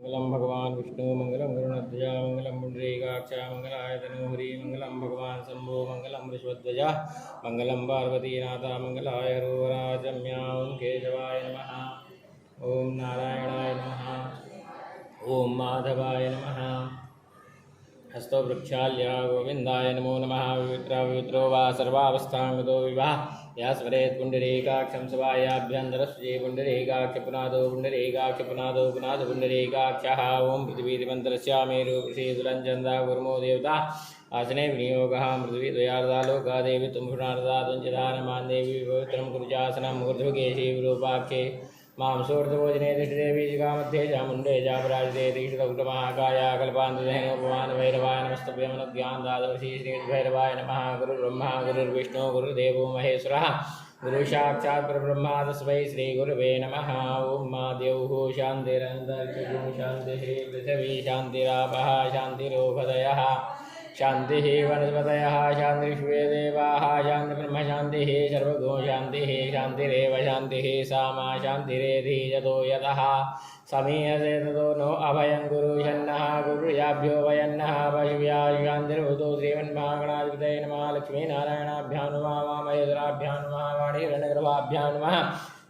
मंगलम भगवान विष्णु मंगलम गरुणध्वजा मंगलम पुंडरीकाक्षा मंगलाय तनोहरि मंगलम भगवान शंभो मंगलम वृषभध्वजा मंगलम पार्वतीनाथा मंगलाय हरोहराजम्या ओं केशवाय नमः ओं नारायणाय नमः ओं माधवाय नमः हस्तो वृक्षाल्या गोविंदाय नमो नमः विवित्रो वा सर्वावस्थांगतो विवाह या स्मरेत् पुंडरीकाक्षं सभायाभ्यन्तरस्ये पुंडरीकाक्ष पुनादो पुनाद पुंडरीकाक्षः ओं पृथ्वीतिमन्तरस्य मेरु ऋषिदुरञ्जन्दा गुरुमो देवता आसने विनियोगः पृथ्वी द्वयार्धा लोका देवी तुम्भुनार्धा तुञ्जदानमान् देवी पवित्रं कुरुजासनं ऊर्ध्वकेशी विरूपाक्षे मां सोर्धभोजने दृष्टिदेवी जिगामध्ये चामुण्डे चापराजिते दीक्षितकुटमहाकाया कल्पान्तधेनोपमान भैरवाय नमस्तभ्यमनज्ञान दादवर्षी श्रीभैरवाय नमः गुरुर्ब्रह्मा गुरुर्विष्णु गुरुर्देवो महेश्वरः गुरु साक्षात् परब्रह्म तस्मै श्रीगुरवे नमः ओं मा द्यौः शान्तिरन्तरिक्षं शान्तिः पृथिवी शान्तिरापः शान्तिरोपदयः शान्तिः वनस्पतयः शान्तिर्विश्वे देवाः शान्तिर्ब्रह्म शान्तिः सर्वगो शान्तिः शान्तिरेव शान्तिः सा मा शान्तिरेधि यतो यतः समीयसे ततो नो अभयं गुरु शन्नः गुरुयाभ्यो वयन्नः पशुभ्या शान्तिर्भूतो श्रीमन्महागणाधिपतये नमः लक्ष्मीनारायणाभ्यां नमः वामहेश्वराभ्यां नमः वाणीरणगर्भाभ्यां नमः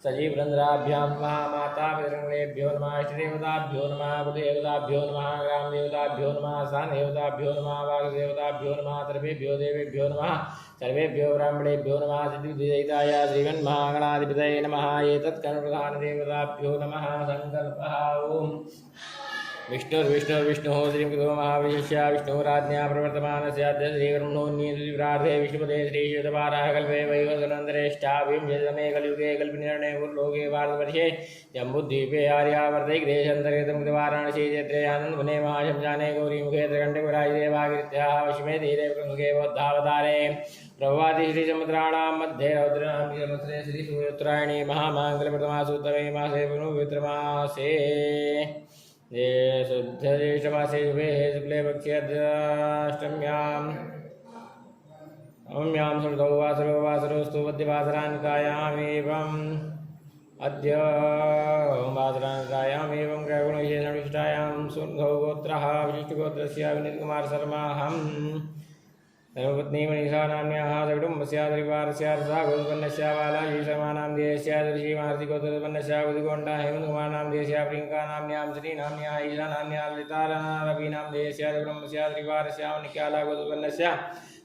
सजीवरंध्राभ्यां नमः माता पितृगणेभ्यो नमः इष्टदेवताभ्यो नमः कुलदेवताभ्यो नमः ग्रामदेवताभ्यो नमः स्थानदेवताभ्यो नमः वाग्देवताभ्यो नमः सर्वेभ्यो देवेभ्यो नमः सर्वेभ्यो ब्राह्मणेभ्यो नमः सिद्धिविदिताय श्रीमन्महागणाधिपतये नमः एतत्कर्मप्रधानदेवताभ्यो नमः संकल्पः ओम् विष्णुर्विष्णुर्विष्णुः श्रीकृतो महाविश्य विष्णुराज्ञा प्रवर्तमानस्य श्रीब्रह्मणोन्नीतिप्रार्थे विष्णुपदे श्रीयुतपाराः कल्पे वैवसनन्दरेष्टाभिंशतमे कलियुगे कल्पनिर्णये पूर्वलोके भारतवर्षे जम्बूद्वीपे आर्यावर्तैकदेशान्तर्गतं कृतवाराणसी क्षेत्रे महाशंसाने गौरीमुखे त्रिकण्ठपुराजिदेवाकृत्याः वशिमे धीरे प्रमुखे बौद्धावतारे प्रभवाति श्रीसमुद्राणां मध्ये रौद्रां श्रीसूर्योत्तरायणे महामाङ्गलप्रथमासूत्तमे मासे पवित्रमासे ये शुद्धदेशवासे शुभे शुक्ले पक्षेऽष्टम्यां नवम्यां सुमृतौ वासरोऽस्तु मध्यवासरान्तायामेवम् अद्य वासरान्तायामेवं ग्रहगुणविशेषविशिष्टायां सुर्धौ गोत्रः विशिष्टगोत्रस्य विनीतकुमारशर्माहम् धर्मपत्नी मनीषा नाम्याः सकुटुम्बस्यादिवारस्यार्था गोत्रोत्पन्नस्या बालाजीशर्मानां देयस्या दर्शी गोत्रोत्पन्नस्या गुदिगोण्डा हेमन्तकुमारनां देयस्या प्रियङ्का नाम्यां श्रीनाम्याः ईशा नाम्याः ललितारवीनां देयस्या सकुटुम्बस्यादिवारस्या निक्याला गोत्रोत्पन्नस्या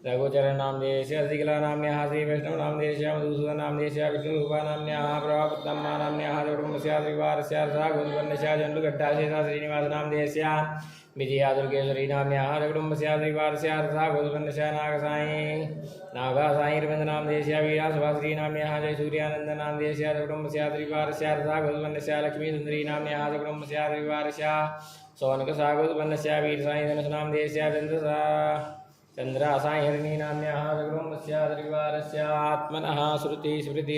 रघुचरणां देयस्या श्रीकला नाम्याः श्रीवैष्णवनां देयस्या मधुसूदनां देयस्या विष्णुरूपा नाम्याः प्रभापत्तम्मा नाम्याः सकुटुम्बस्यादिवारस्यार्था गोत्रोत्पन्नस्या चण्डुघट्टाशेषा श्रीनिवासनां देयस्या विजया दुर्गेश्वरी नाम्याः कुटुम्बस्यादिवारस्यार्था गोत्रोत्पन्नस्या नागासाई रवीन्द्रनां देयस्या वीरा सुभाश्री नाम्याः जयसूर्यानन्दनां देयस्या कुटुम्बस्यादिवारस्यार्था गोत्रोत्पन्नस्या लक्ष्मीसुन्दरी नाम्याः कुटुम्बस्यादिवारस्या सौनकसा गोत्रोत्पन्नस्या वीरसाई धनुषनां देयस्या चन्द्रासाई नाम्याः कुटुम्बस्यादिवारस्या आत्मनः श्रुति स्मृति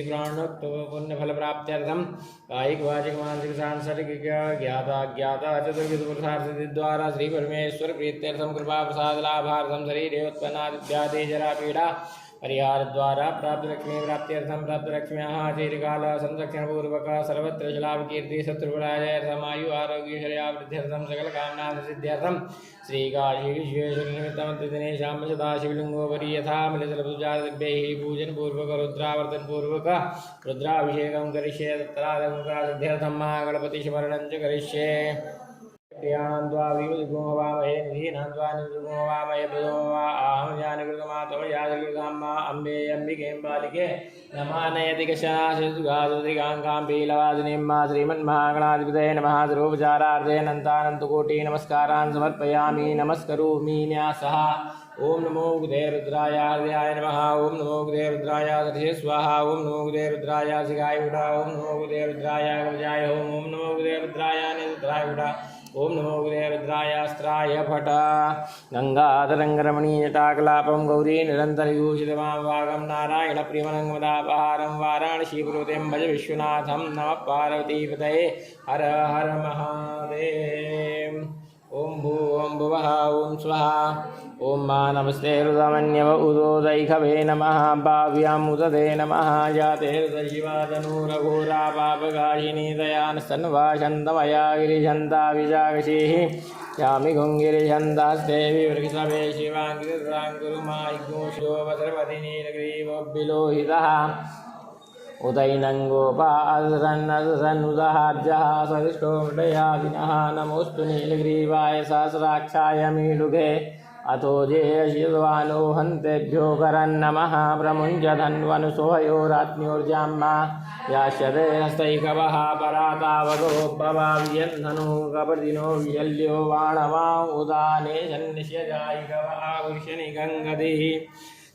पुण्यफलप्राप्त्यर्थं कायिक वाचिक मानसिक सांसारिक ज्ञाता ज्ञाता चतुर्विध पुरुषार्थसिद्धिद्वारा श्री परमेश्वर प्रीत्यर्थं कृपा प्रसाद लाभार्थं शरीरे उत्पन्नादिव्याधि जरा पीड़ा परिहार द्वारा प्राप्त लक्ष्मी प्राप्त्यर्थं प्राप्त लक्ष्म्याः चिरकाल संरक्षणपूर्वक सर्वत्र लाभ कीर्ति शत्रुपराजयार्थं आयु आरोग्य शर्यावृद्ध्यर्थं सकल कामना सिद्ध्यर्थं श्रीकाशी विश्वेश्वर निमित्तमन्त्रिदिने शाम सदाशिवलिंगोपरि यथा मिलितलपुजादिभ्यैः पूजन पूर्वक रुद्रावर्तन पूर्वक रुद्राभिषेकं करिष्ये तत्रादमुखासिद्ध्यर्थं महागणपति स्मरणं च करिष्ये प्रियाणां द्वा विगुणवामहे निधीनां द्वा निर्गुणवामहे प्रथमवा आहं जानकृतमातव याजकृताम्मा अम्बे अम्बिके बालिके नमानयति कशनाशुगादुदिगाङ्गां पीलवादिनीं मा श्रीमन्महागणाधिपतये नमः सर्वोपचारार्थे अनन्तानन्तकोटि नमस्कारान् समर्पयामि नमस्करोमि न्यासः ओम नमो गुदे रुद्राय हृदयाय नमः ओम नमो गुदे रुद्राय सरिषे स्वाहा ओम नमो गुदे रुद्राय शिखाय उडा ओम नमो गुदे रुद्राय कवचाय ओम नमो गुदे रुद्राय नेत्राय उडा ओम नमो गुदे रुद्राय अस्त्राय फट गंगाधरंगरमणीयटाकलापं गौरी निरन्तरयूषितमां वागं नारायण प्रियमनङ्गमदापहारं वाराणसीपुरतें भज विश्वनाथं नमः पार्वतीपतये हर हर महादेव ओम भू ओम भुवः ओम स्वाहा ओम मा नमस्ते हृदमन्यव उदोदैखवे नमः भाव्याम् उददे नमः जाते हृदशिवा तनूरघोरा पापगाशिनी दयानस्तन्वाशन्तमया गिरिशन्ता विजागशीः यामि गुङ्गिरिशन्तास्ते विवृक्षवे शिवाङ्गिराङ्कुरुमायिगोषो वज्रपतिनीलग्रीवोऽभिलोहितः उदैनङ्गोपादरन्नदसन्नुदहार्जः सविष्टो मृडयादिनः नमोऽस्तु नीलग्रीवाय सहस्राक्षाय मीलुघे अतो जेयशिवानो हन्तेभ्यो करन्नमः प्रमुञ्चधन्वनुसोहयोरात्म्योर्जाम्मा यास्यते हस्तैकवः परातावगो भवाव्यन्धनु कपर्दिनो विशल्यो वाणवा उदाने सन्निश्यजायिकवः पुरुषनिगङ्गतिः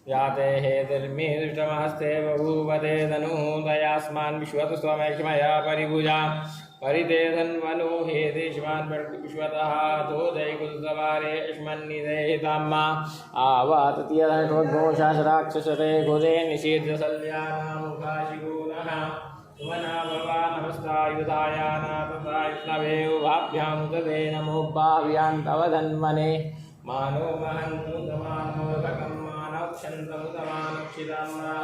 याते हेतिर्मे दृष्टमस्ते बभूवते तनूदयास्मान् विश्वतु स्वमेक्षमया परिभुजा परिते धन्वनु हेतिष्मान् विश्वतः तो जयकुलसवारे अश्मन्निदेहिताम्मा आवाततीयधनोषासराक्षसते गुदे निषेध्यसल्यानामुखाशिगूनः सुमना भवा नमस्तायुधायाना तथा युष्णवे उभाभ्यामुदते नमो भाव्यान्तव धन्वने मानो महन्तु तमानोदकम् क्षन्तमुदमानक्षिताम्ना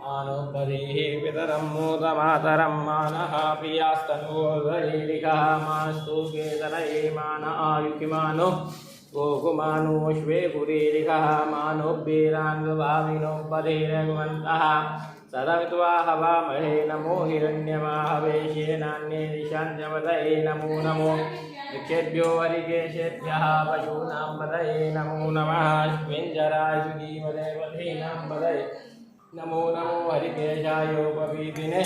मानोपदेः पितरं मोदमातरं मानः प्रियास्तनोदरीलिकः मास्तु केतनये मान आयुकिमानो गोकुमानोऽश्वे पुरीलिकः मानोऽभ्येरान्वभाविनो पदेरघुमन्तः सदमित्वा हवामहे नमो हिरण्यमाहवेशेनान्ये दिशाञ्जपतये नमो नमो ऋक्षेभ्यो हरिकेशेभ्यः पशूनां पतये नमो नमः स्मिञ्जरायुगीमदेवतीनां पतये नमो नमो हरिकेशायोपवीतिने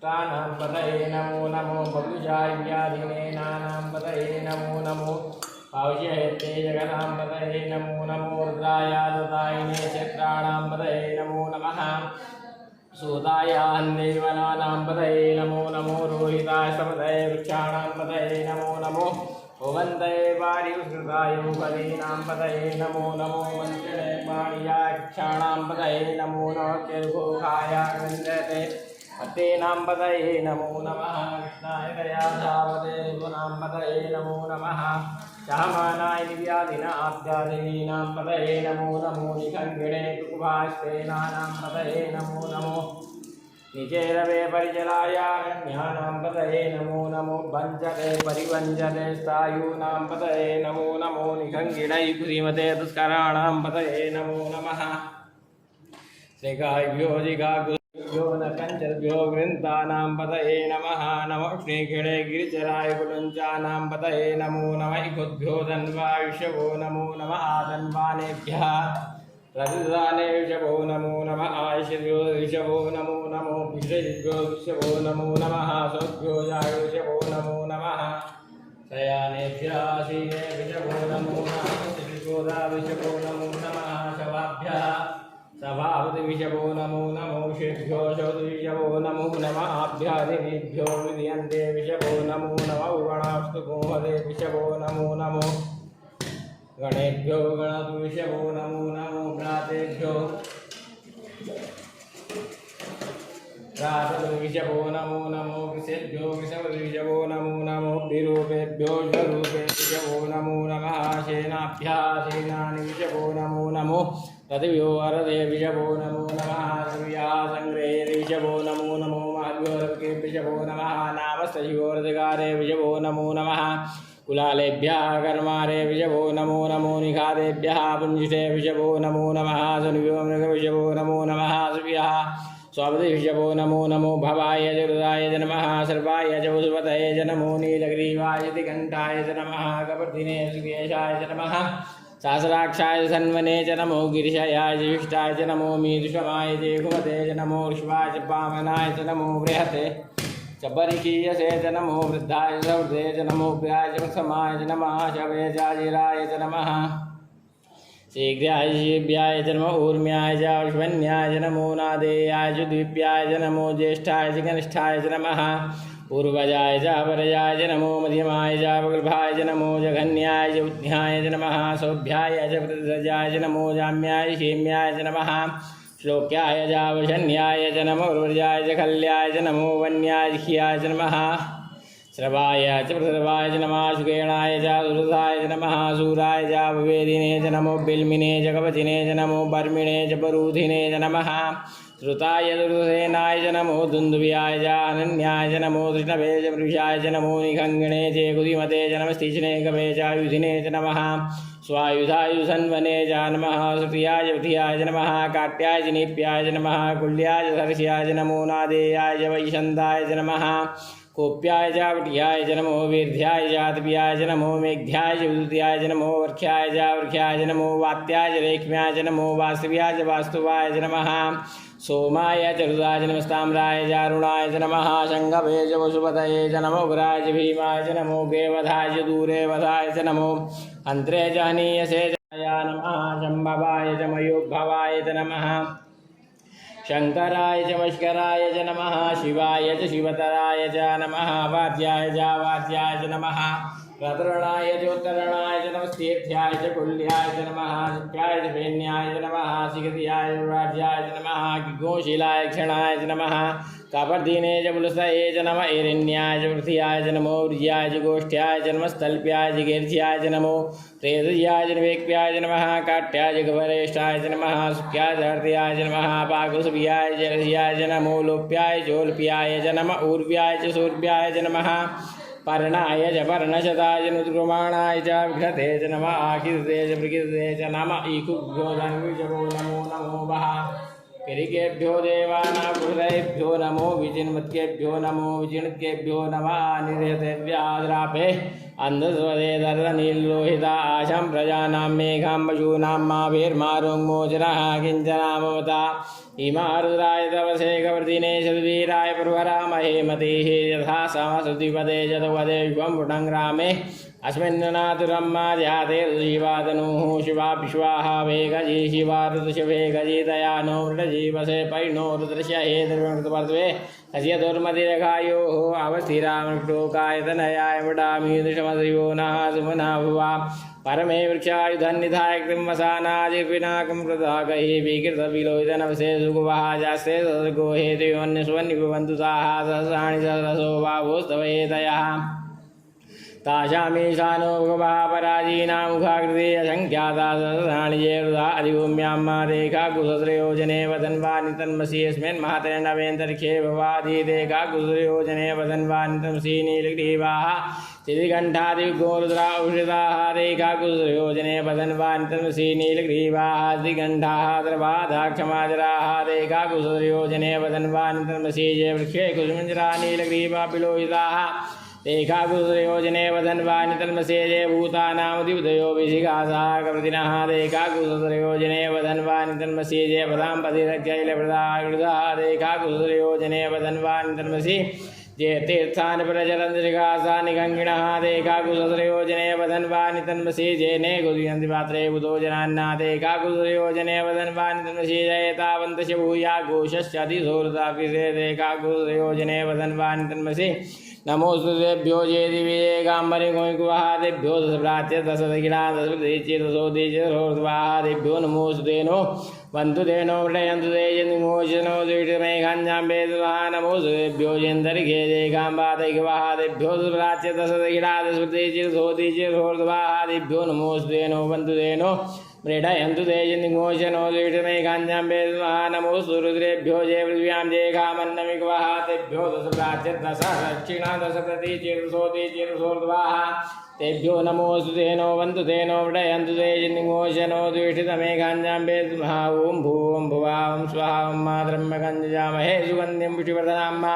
तानां पतये नमो नमो बभुषाय व्याधिनेनानां पतये नमो नमो पावश्यहेत्ते जगतां पतये नमो नमो रुद्रायादतायिने क्षेत्राणां पतये नमो नमः सूतायान्देवनानां पतये नमो नमो रोहिताय सपतये वृक्षाणां पतये नमो नमो भुवन्तये वारिवृताय उपदीनां पतये नमो नमो मन्त्रिणे पाणियाय वृक्षाणां पतये नमो नमः केर्घोघाय वन्दते पतेनां पतये नमो नमः कृष्णाय दयाधावते ऋतूनां पतये नमो नमः श्यामानाय निव्याधिनाभ्यादिनीनां पतये नमो नमो निखङ्गिणे कुकुभास्तेनानां पतये नमो नमो निचेरवे परिचलायारण्यानां पतये नमो नमो भञ्जते परिवञ्जते स्थायूनां पतये नमो नमो निखङ्गिणै श्रीमते दुष्कराणां पतये नमो नमः श्रीकाभ्यो जिगाभ्यो नकञ्चभ्यो वृन्दानां पतये नमः नमः श्रीखिणे गिरिचराय कुलञ्चानां पतये नमो नमः इकुद्भ्यो धन्वायुषवो नमो नमः धन्वानेभ्यः प्रतिदाने विषभो नमो नमः आयुषभ्यो विषभो नमो नमो विषयभ्यो विषभो नमो नमः सभ्यो जायुषभो नमो नमः शयानेभ्यः आसीने विषभो नमो नमः श्रीगोदा विषभो नमो नमः शवाभ्यः सभावति विषभो नमो नमो शेभ्यो शौति विषभो नमो नमः आभ्यादिभ्यो विधियन्ते विषभो नमो नमः उगणास्तु गोमदे विषभो नमो नमो गणेभ्यो गणतु विषभो नमो नमो भ्रातेभ्यो विषभो नमो नमो विषेभ्यो विषभो नमो नमो विरूपेभ्यो स्वरूपे विषभो नमो नमः सेनाभ्यः सेनानि विषभो नमो नमो तद्भ्यो वरदे विषभो नमो नमः रव्याः सङ्ग्रहे विषभो नमो नमो महद्भ्यो विषभो नमः नामस्तयोरधिकारे विषभो नमो नमः कुलालेभ्यः कर्मारे विषभो नमो नमो निखादेभ्यः पुञ्जिषे विषभो नमो नमः सन्भ्यो मृगविषभो नमो नमः सुभ्यः स्वापति विषभो नमो नमो भवाय च हृदाय च नमः सर्वाय च वसुपतये च नमो नीलग्रीवाय दिगण्ठाय च नमः कपर्दिने सुकेशाय च नमः सहस्राक्षाय सन्वने च नमो गिरिशयाय च विष्टाय च नमो मीदुषमाय च घुमते च नमो विश्वाय च पावनाय च नमो बृहते च परिकीयसे च नमो वृद्धाय च वृद्धे च नमो व्याय च प्रथमाय च नमः शवे चाजिराय च नमः शीघ्राय शीभ्याय च नमो ऊर्म्याय च विष्वन्याय च नमो नादेयाय च द्वीप्याय च नमो ज्येष्ठाय च कनिष्ठाय च नमः पूर्वजाय च परजाय च नमो मध्यमाय च वल्भाय च नमो जघन्याय च उद्ध्याय च नमः सौभ्याय च प्रतिजाय च नमो जाम्याय क्षेम्याय च नमः श्लोक्याय च वशन्याय च नमो उर्वजाय च खल्याय च नमो वन्याय खियाय च नमः श्रवाय च प्रसर्वाय च नमः सुकेणाय च दुरसाय च नमः सूराय च भवेदिने च नमो बिल्मिने च कवचिने च नमो बर्मिणे च परूथिने च नमः श्रुताय दुर्सेनाय च नमो दुन्दुभ्याय च अनन्याय च नमो कृष्णवे च वृषाय च नमो निखङ्गिणे च कुदिमते च नमस्तिष्णे कवे च युधिने च नमः स्वायुधायुधन्वने च नमः श्रुतियाय पृथियाय च नमः काट्याय च नीप्याय च नमः कुल्याय च सर्ष्याय च नमो नादेयाय च वैशन्ताय च नमः कोप्याय च वट्याय च नमो वीर्ध्याय च तप्याय च नमो मेघ्याय च विद्युत्याय च नमो वर्ख्याय च वर्ख्याय च नमो वात्याय च रेक्ष्म्याय च नमो वास्तव्याय च वास्तुवाय च नमः सोमाय च रुद्राय च नमस्ताम्राय च अरुणाय च नमः शङ्खवे च वसुपतये च नमो उग्राय च भीमाय च नमो गेवधाय च दूरेवधाय च नमो अन्त्रे च हनीयसे च नमः शम्भवाय च मयोद्भवाय च नमः शंकराय च वैष्कराय च नमः शिवाय च शिवतराय च नमः वाद्याय च वाद्याय च नमः प्रतरणाय च उत्तरणाय च नमस्तीर्थ्याय च कुल्याय च नमः शिप्याय च फेन्याय च नमः शिखतियाय च राज्याय च नमः गोशीलाय क्षणाय च नमः कापर्दीने च पुलसये च नमः एरण्याय च पृथियाय च नमो व्रियाय च गोष्ठ्याय च नमस्तल्प्याय च कीर्त्याय च नमो प्रेतयाय च निवेक्प्याय च नमः काट्याय च गवरेष्ठाय च नमः सुख्याय च हर्त्याय च नमः पाकुसव्याय च रस्याय च नमो लोप्याय चोल्प्याय च नमः ऊर्व्याय च सूर्व्याय च नमः पर्णाय च पर्णशताय च नुद्रुमाणाय च विघ्नते च नमः आकिर्ते च प्रकीर्ते च नमः ईकुभ्यो धन्विजवो नमो नमो वः किरिकेभ्यो देवानां नमो विजिन्मत्केभ्यो नमो विजिन्केभ्यो नमः निरेतेभ्याद्रापे अन्धस्वदे दर्दनीलोहिता आशं प्रजानां मेघां पशूनां माभिर्मारुङ्मोचनः किञ्चनामवता इमारुद्राय तपसे कवर्तिने शतवीराय प्रवरामहे मतिः यथा समसुद्विपदे चतुपदे विश्वं पुटं रामे अस्मिन्नातुरम्मा ध्याते शिवातनुः शिवा विश्वाः वेगजी शिवा ऋतुशिवेगजी दया नो मृडजीवसे पैणो रुद्रस्य हे दुर्वर्तवे अस्य दुर्मतिरघायोः अवस्थिरामृक्टोकायतनयाय वडामि दृशमद्रिवो नः सुमना भुवा परमे वृक्षायुधन्निधाय कृमसानादिपिनाकं प्रदाकैः विकृतविलोहितनवसे सुगुवः जास्ते सदर्गो हेतुवन्यस्वन्निभवन्तु ताः सहस्राणि सहस्रसो भावोस्तवहेतयः ताशामीशानो भगवः पराजीनामुखाकृते असङ्ख्याता सहस्राणि ये वृथा अधिभूम्यां रेखाकुसहस्रयोजने वदन्वानि तन्मसि यस्मिन् महतेर्नवेन्तरिक्षे भवादिरेखाकुसहस्रयोजने वदन्वानि तन्मसि नीलग्रीवाः त्रिकण्ठादिगोरुद्रा औषधाः रेखाकुसहस्रयोजने वदन्वानि तन्मसि नीलग्रीवाः त्रिकण्ठाः द्रवादाक्षमाजराः रेखाकुसहस्रयोजने वदन्वानि तन्मसि ये वृक्षे कुसुमञ्जरा नीलग्रीवा विलोहिताः रेखाकुसहस्रयोजने वदन्वानि तन्मसेजे भूतानामुदिउदयो विशिखासा कवृतिनः रेखाकुसहस्रयोजने वदन्वानि तन्मसेजे पदां पतिरक्षैलप्रदा रेखाकुसहस्रयोजने वदन्वानि तन्मसि ये तीर्थानि प्रचलन्त्रिकासा निगङ्गिणः रेखाकुसहस्रयोजने वदन्वानि तन्मसि जेने गुदियन्ति पात्रे बुधो जनान्ना रेखाकुसहस्रयोजने वदन्वानि तन्मसि जयतावन्तस्य भूया घोषश्चातिसोरतापि रेखाकुसहस्रयोजने वदन्वानि तन्मसि नमोस्तुभ्यो ये दिव्ये गाम्बरिगोकुवः देभ्यो दशप्राच्य दशदगिना दशप्रतिचिदशोदिचिदशोर्ध्वाः देभ्यो नमोस्तुतेनो वन्तु तेनो मृडयन्तु ते यन्मोचनो द्विषमेघाञ्जाम्बे दुः नमोस्तुभ्यो येन्दरिघे दे गाम्बादैकवः देभ्यो दशप्राच्य दशदगिना दशप्रतिचिदशोदिचिदशोर्ध्वाः देभ्यो नमोस्तुतेनो वन्तु तेनो मृडयन्तु ते यन्मोचनो द्विषमेघाञ्जाम्बे दुः नमोस्तु रुद्रेभ्यो ये पृथिव्यां ये गामन्नमिकवः तेभ्यो दशप्राच्य दश दक्षिणा दशप्रतिचिदशोदिचिदशोर्ध्वाः तेभ्यो नमोस्तु तेनो वन्तु तेनो मृडयन्तु ते यन्मोचनो द्विषितमेघाञ्जाम्बे दुः ॐ भूं भुवां स्वः ॐ मातरम्यकञ्जयामहे सुगन्धिं पुष्टिवर्धनाम्मा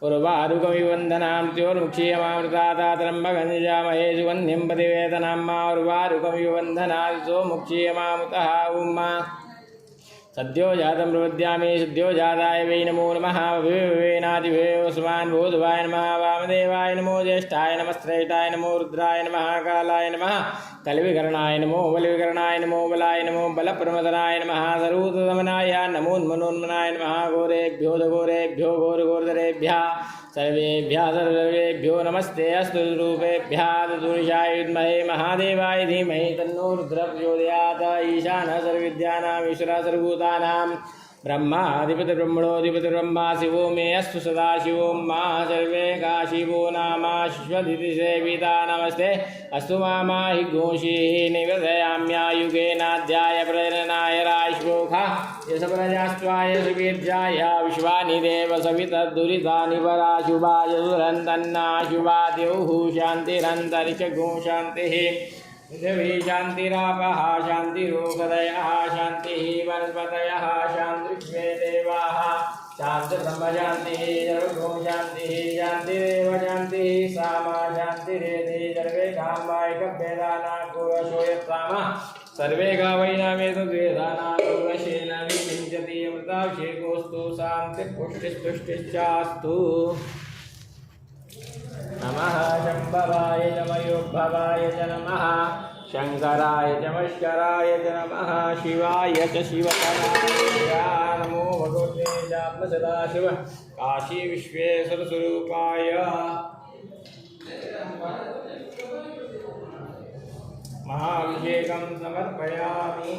उर्वारुकमिवन्दनां त्योर्मुक्षीयमामृतातात्रम्बकञ्जयामहे सुगन्धिं प्रतिवेदनाम्मा उर्वारुकमिवन्दनादितो मुक्षीयमामुतः उम्मा सद्यो जातं प्रपद्यामि सद्यो जाताय वै नमो नमः वेनादिभेस्मान् बोधवाय नमः वामदेवाय नमो ज्येष्ठाय नमः श्रेष्ठाय नमो रुद्राय नमः कालाय नमः कलिविकरणाय नमो बलिविकरणाय नमो बलाय नमो बलप्रमदनाय नमः सर्वतमनाय नमोन्मनोन्मनाय नमः घोरेभ्यो घोरेभ्यो घोरघोरधरेभ्यः सर्वेभ्यो नमस्ते अस्तु रूपेभ्यः चतुर्षाय विद्महे महादेवाय धीमहि तन्नो रुद्रः प्रचोदयात् ईशानः सर्वविद्यानाम् ईश्वरः सर्वभूतानां ब्रह्माधिपतिर्ब्रह्मणोऽधिपतिर्ब्रह्मा शिवो मे अस्तु सदाशिवो मा सर्वे काशिवो नामाश्वदिति सेविता नमस्ते अस्तु मामा हि घोषीः निवेदयाम्यायुगेनाध्याय प्रजननाय राश्वोखा यशप्रजास्त्वाय सुवीर्याय विश्वानि देव सवितर्दुरितानि पराशुभाय दुरन्तन्नाशुभाद्यौः शान्तिरन्तरिक्षगो शान्तिः पृथिवी शान्तिरापः शान्तिरोगदयः शान्तिः वनस्पतयः शान्तिर्वे देवाः शान्तिर्ब्रह्मशान्तिः सर्वगो शान्तिः शान्तिरेव शान्तिः सामा शान्तिरेति सर्वे कामायकभेदाना कुरशोयत्सामः सर्वे गावैनामेतद्वेदाना कुरशेन विचिन्त्यति अमृताभिषेकोऽस्तु शान्तिर्पुष्टिस्तुष्टिश्चास्तु नमः शम्भवाय च मयोद्भवाय च नमः शङ्कराय च मश्कराय च नमः शिवाय च शिवतराय नमो भगवते सदाशिव काशी विश्वेश्वरस्वरूपाय महाभिषेकं समर्पयामि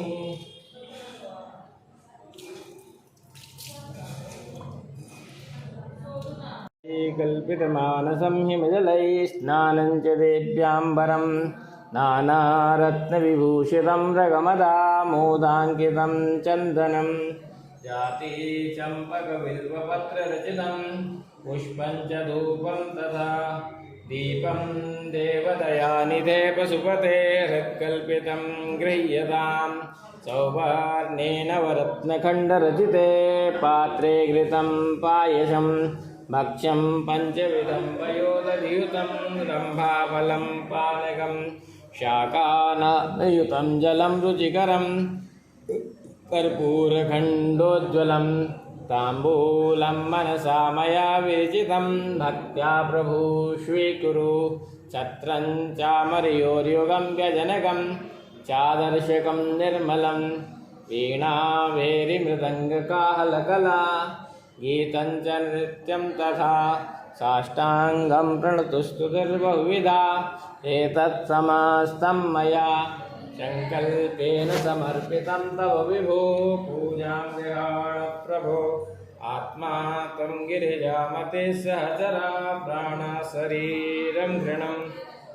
कल्पितमानसं हिमजलैः स्नानं च देव्याम्बरं नानारत्नविभूषितं रगमदामोदाङ्कितं चन्दनं जाति चम्पकबिल्वपत्ररचितं पुष्पं च धूपं तथा दीपं देवदयानिधे पशुपते हृत्कल्पितं गृह्यतां सौवर्णेन वरत्नखण्डरचिते पात्रे घृतं पायसं भक्ष्यं पञ्चविधं पयोदधियुतं रम्भाफलं पानकं शाकानायुतं जलं रुचिकरं कर्पूरखण्डोज्ज्वलं ताम्बूलं मनसा मया विरचितं भक्त्या प्रभु स्वीकुरु छत्रं चामर्योर्युगं व्यजनकं चादर्शकं निर्मलं वीणावेरिमृदङ्गकाहलकला गीतं च नृत्यं तथा साष्टाङ्गं प्रणतुस्तुतिर्बहुविधा एतत् समस्तं मया संकल्पेन समर्पितं तव विभो पूजां गृहाण प्रभो आत्मा त्वं गिरिजामते सहचरा प्राणा शरीरं घृणं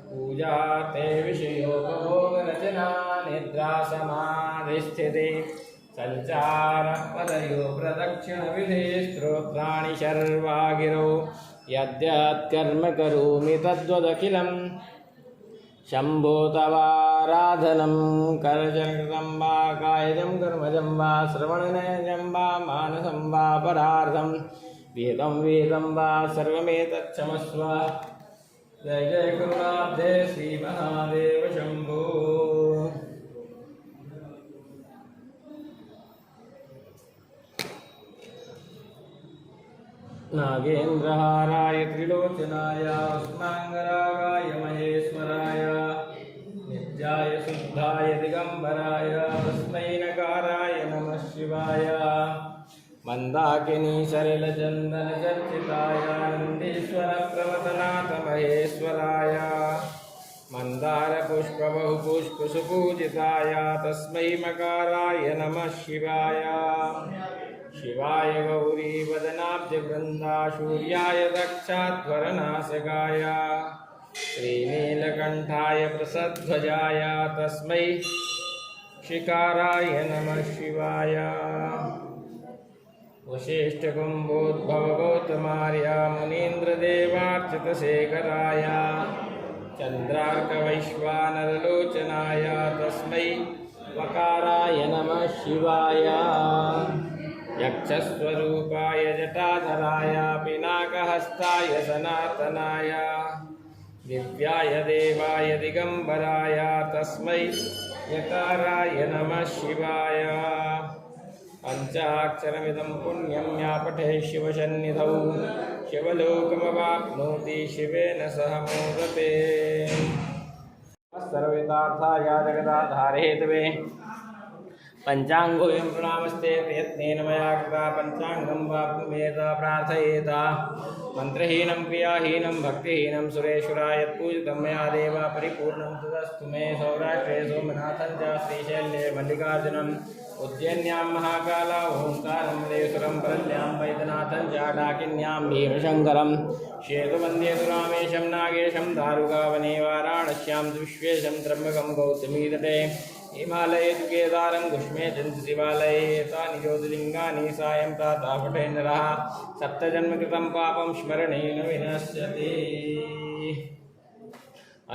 पूजा ते विषयोपभोगरचना निद्रा समाधिस्थितिः संचारः पदयो प्रदक्षिणविधे स्तोत्राणि शर्वागिरो यद्यत्कर्म करोमि तद्वदखिलं शम्भो तवाराधनं करचरणकृतं वा कायजं कर्मजं वा श्रवणनयनं वा मानसं वा परार्थं वेदं वा सर्वमेतत्क्षमस्व जय जय गुरुनाथे श्रीमहादेव शम्भो नागेन्द्रहाराय त्रिलोचनाय अस्मांगरागाय महेश्वराय नित्याय शुद्धाय दिगंबराय तस्मै नकाराय नमः शिवाय मंदाकिनी सलिलचंदन चर्चिताय नंदीश्वर प्रवतनाथ महेश्वराय मंदार पुष्प बहुपुष्प सुपूजिताय तस्मै मकाराय नमः शिवाय शिवाय गौरी वदनाब्जवृन्दा सूर्याय दक्षाध्वरनाशकाय श्रीनीलकण्ठाय प्रसध्वजाय तस्मै शिकाराय नमः शिवाय वसिष्ठकुम्भोद्भवगौतमार्य मुनीन्द्रदेवार्चितशेखराय चन्द्रार्कवैश्वानरलोचनाय तस्मै वकाराय नमः शिवाय यक्षस्वरूपाय जटाधराय पिनाकहस्ताय सनातनाय दिव्याय देवाय दिगंबराय तस्मै यकाराय नमः शिवाय पंचाक्षरमिदं पुण्यं या पठे शिवसन्निधौ शिवलोकमवाप्नोति शिवेन सह मोदते सर्ववितार्थाय जगदाधारे हेतवे पंचांगोऽयं प्रणामस्ते प्रयत्नेन मया कृता पंचांगं वाप्नुमेत प्रार्थयेत मंत्रहीनं क्रियाहीनं भक्तिहीनं सुरेश्वरा यत्पूजितं मया देव परिपूर्णं तदस्तु मे सौराष्ट्रे सोमनाथं च श्रीशैल्ये मल्लिकार्जुनम् उज्जैन्यां महाकाला ओंकारं मलेश्वरं परल्यां वैद्यनाथं च डाकिन्यां भीमशङ्करं शेतुवन्द्ये रामेशं नागेशं दारुकावने वाराणस्यां विश्वेशं त्र्यम्बकं गौतमीतटे हिमालये तु केदारं कुष्मे शिवालये एतानि ज्योतिर्लिङ्गानि सायं प्रातः पठे नरः सप्तजन्मकृतं पापं स्मरणेन विनश्यति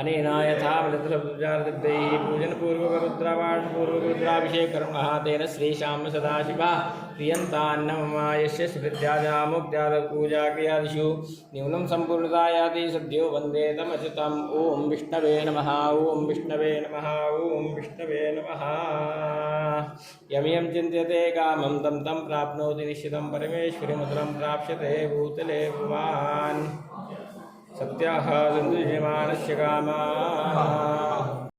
अनेना यथा मृतलब्धैः पूजनपूर्वकरुद्राभिषेकर्मः तेन श्रीशां सदाशिवः प्रियन्तान्नममा यस्य स्मृत्याजामुक्त्यादपूजा क्रियादिषु न्यूनं सम्पूर्णता याति सद्यो वन्दे तमच्युतम् ॐ विष्णवे नमः ॐ विष्णवे नमः ॐ विष्णवे नमः यं यं चिन्त्यते कामं तं तं प्राप्नोति निश्चितं परमेश्वरीमुद्रं प्राप्स्यते भूतले भुवान् सत्याः सन्दुष्यमानस्य कामाः